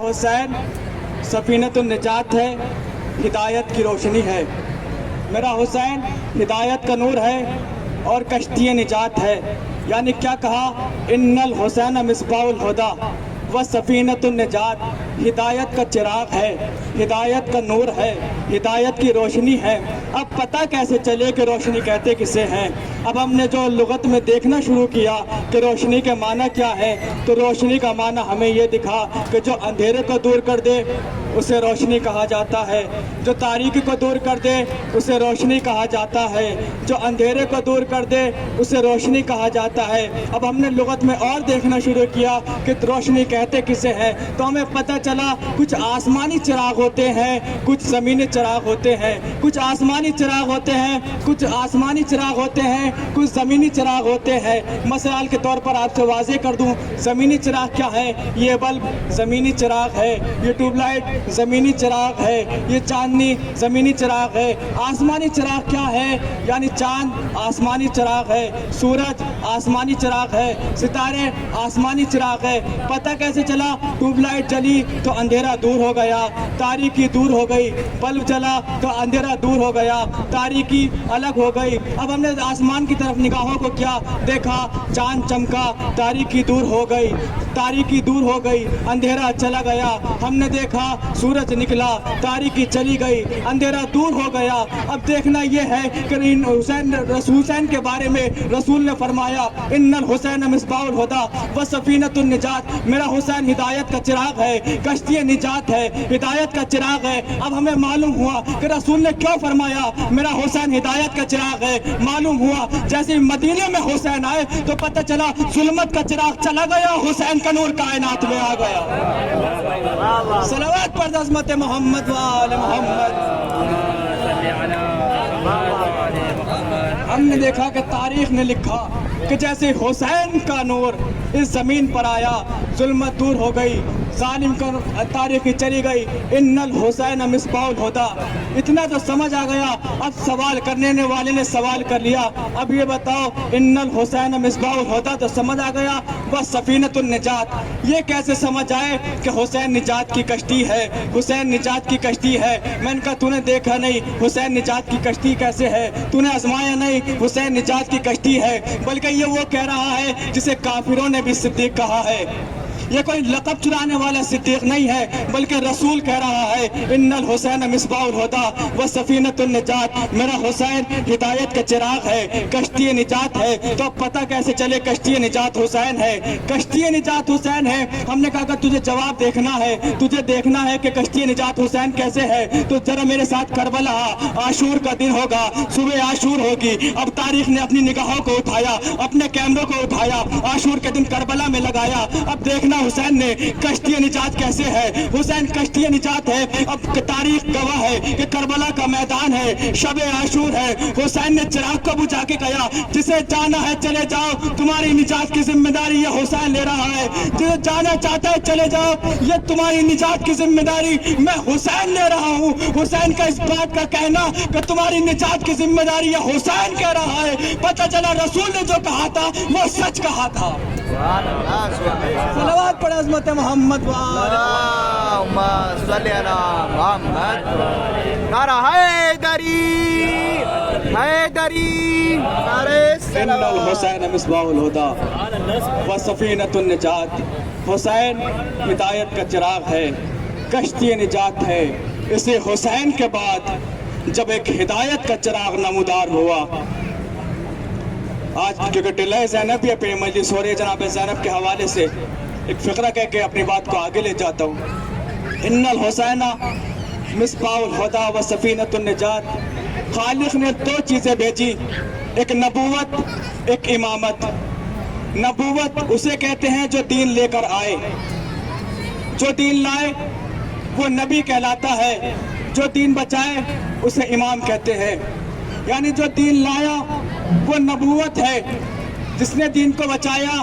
حسین سفینۃ النجات ہے، ہدایت کی روشنی ہے۔ میرا حسین ہدایت کا نور ہے اور کشتی نجات ہے۔ یعنی کیا کہا؟ ان الحسین مصباح الہدیٰ و سفینۃ النجات، ہدایت کا چراغ ہے، ہدایت کا نور ہے، ہدایت کی روشنی ہے۔ اب پتہ کیسے چلے کہ روشنی کہتے کسے ہیں؟ اب ہم نے جو لغت میں دیکھنا شروع کیا کہ روشنی کے معنی کیا ہے، تو روشنی کا معنی ہمیں یہ دکھا کہ جو اندھیرے کو دور کر دے اسے روشنی کہا جاتا ہے، جو تاریکی کو دور کر دے اسے روشنی کہا جاتا ہے، جو اندھیرے کو دور کر دے اسے روشنی کہا جاتا ہے۔ اب ہم نے لغت میں اور دیکھنا شروع کیا کہ روشنی کہتے کسے ہیں، تو ہمیں پتہ چلا کچھ آسمانی چراغ ہوتے ہیں، کچھ زمینی چراغ ہوتے ہیں، کچھ آسمانی چراغ ہوتے ہیں، کچھ آسمانی چراغ ہوتے ہیں، کچھ زمینی چراغ ہوتے ہیں۔ مثال کے طور پر آپ سے واضح کر دوں، زمینی چراغ کیا ہے؟ یہ بلب زمینی چراغ ہے، یہ ٹیوب لائٹ زمینی چراغ ہے، یہ چاندنی زمینی چراغ ہے۔ آسمانی چراغ کیا ہے؟ یعنی چاند آسمانی چراغ ہے، سورج آسمانی چراغ ہے، ستارے آسمانی چراغ ہے۔ پتہ کیسے چلا؟ ٹیوب لائٹ جلی تو اندھیرا دور ہو گیا، تاریکی دور ہو گئی، بلب جلا تو اندھیرا دور ہو گیا، تاریکی الگ ہو گئی۔ اب ہم نے آسمان کی طرف نگاہوں کو کیا دیکھا؟ چاند چمکا، تاریکی دور ہو گئی، تاریکی دور ہو گئی، اندھیرا چلا گیا۔ ہم نے دیکھا سورج نکلا، تاریکی چلی گئی، اندھیرا دور ہو گیا۔ اب دیکھنا یہ ہے کہ حسین کے بارے میں رسول نے فرمایا ان الحسین مصباح الہدیٰ و سفینۃ النجات، میرا حسین ہدایت کا چراغ ہے، کشتی نجات ہے، ہدایت کا چراغ ہے۔ اب ہمیں معلوم ہوا کہ رسول نے کیوں فرمایا میرا حسین ہدایت کا چراغ ہے۔ معلوم ہوا جیسے مدینے میں حسین آئے تو پتہ چلا ظلمت کا چراغ چلا گیا، حسین کا نور کائنات میں آ گیا۔ صلوات پر عظمت محمد و آل محمد۔ ہم نے دیکھا کہ تاریخ نے لکھا کہ جیسے حسین کا نور اس زمین پر آیا، ظلمت دور ہو گئی، ظالم کا تاریخی چلی گئی۔ ان الحسین مصباح الہدیٰ، اتنا تو سمجھ آ گیا۔ اب سوال کرنے والے نے سوال کر لیا، اب یہ بتاؤ ان الحسین مصباح الہدیٰ تو سمجھ آ گیا، بس سفینۃ النجات یہ کیسے سمجھ آئے کہ حسین نجات کی کشتی ہے، حسین نجات کی کشتی ہے؟ میں نے کہا تو نے دیکھا نہیں حسین نجات کی کشتی کیسے ہے، تو نے آزمایا نہیں حسین نجات کی کشتی ہے، بلکہ یہ وہ کہہ رہا ہے جسے کافروں نے بھی صدیق کہا ہے۔ یہ کوئی لقب چرانے والا صدیق نہیں ہے، بلکہ رسول کہہ رہا ہے ان الحسین مصباح الہدیٰ و سفینۃ النجات، میرا حسین ہدایت کا چراغ ہے، کشتی نجات ہے۔ تو اب پتہ کیسے چلے کشتی نجات حسین ہے؟ کشتی نجات حسین ہے۔ ہم نے کہا کہ تجھے جواب دیکھنا ہے، تجھے دیکھنا ہے کہ کشتی نجات حسین کیسے ہے، تو ذرا میرے ساتھ کربلا عاشور کا دن ہوگا، صبح عاشور ہوگی۔ اب تاریخ نے اپنی نگاہوں کو اٹھایا، اپنے کیمروں کو اٹھایا، عاشور کے دن کربلا میں لگایا۔ اب دیکھنا حسین نے کشتی نجات کیسے ہے۔ حسین کشتی نجات ہے۔ اب تاریخ گواہ ہے کہ کربلا کا میدان ہے، شب عاشور ہے۔ حسین نے چراغ کو بجھا کے کہا جسے جانا ہے چلے جاؤ، تمہاری نجات کی ذمہ داری یہ حسین لے رہا ہے۔ جسے جانا چاہتا ہے چلے جاؤ، یہ تمہاری نجات کی ذمہ داری میں حسین لے رہا ہوں۔ حسین کا اس بات کا کہنا کہ تمہاری نجات کی ذمہ داری یہ حسین کہہ رہا ہے، پتہ چلا رسول نے جو کہا تھا وہ سچ کہا تھا۔ صلوات پر عظمت محمد اللہم صلی علی محمد۔ نعرہ حیدری، حیدری، ان الحسین مصباح الہدیٰ و سفینۃ النجات، حسین ہدایت کا چراغ ہے، کشتی نجات ہے۔ اسی حسین کے بعد جب ایک ہدایت کا چراغ نمودار ہوا، آج کیونکہ ٹلہ زینب پہ مجلس ہو رہی ہے، جناب زینب کے حوالے سے ایک فقرہ کہہ کے اپنی بات کو آگے لے جاتا ہوں۔ ان الحسین مصباح الہدیٰ و سفینۃ النجات، خالق نے دو چیزیں بھیجی، ایک نبوت، ایک امامت۔ نبوت اسے کہتے ہیں جو دین لے کر آئے، جو دین لائے وہ نبی کہلاتا ہے، جو دین بچائے اسے امام کہتے ہیں۔ یعنی جو دین لایا وہ نبوت ہے، جس نے دین کو بچایا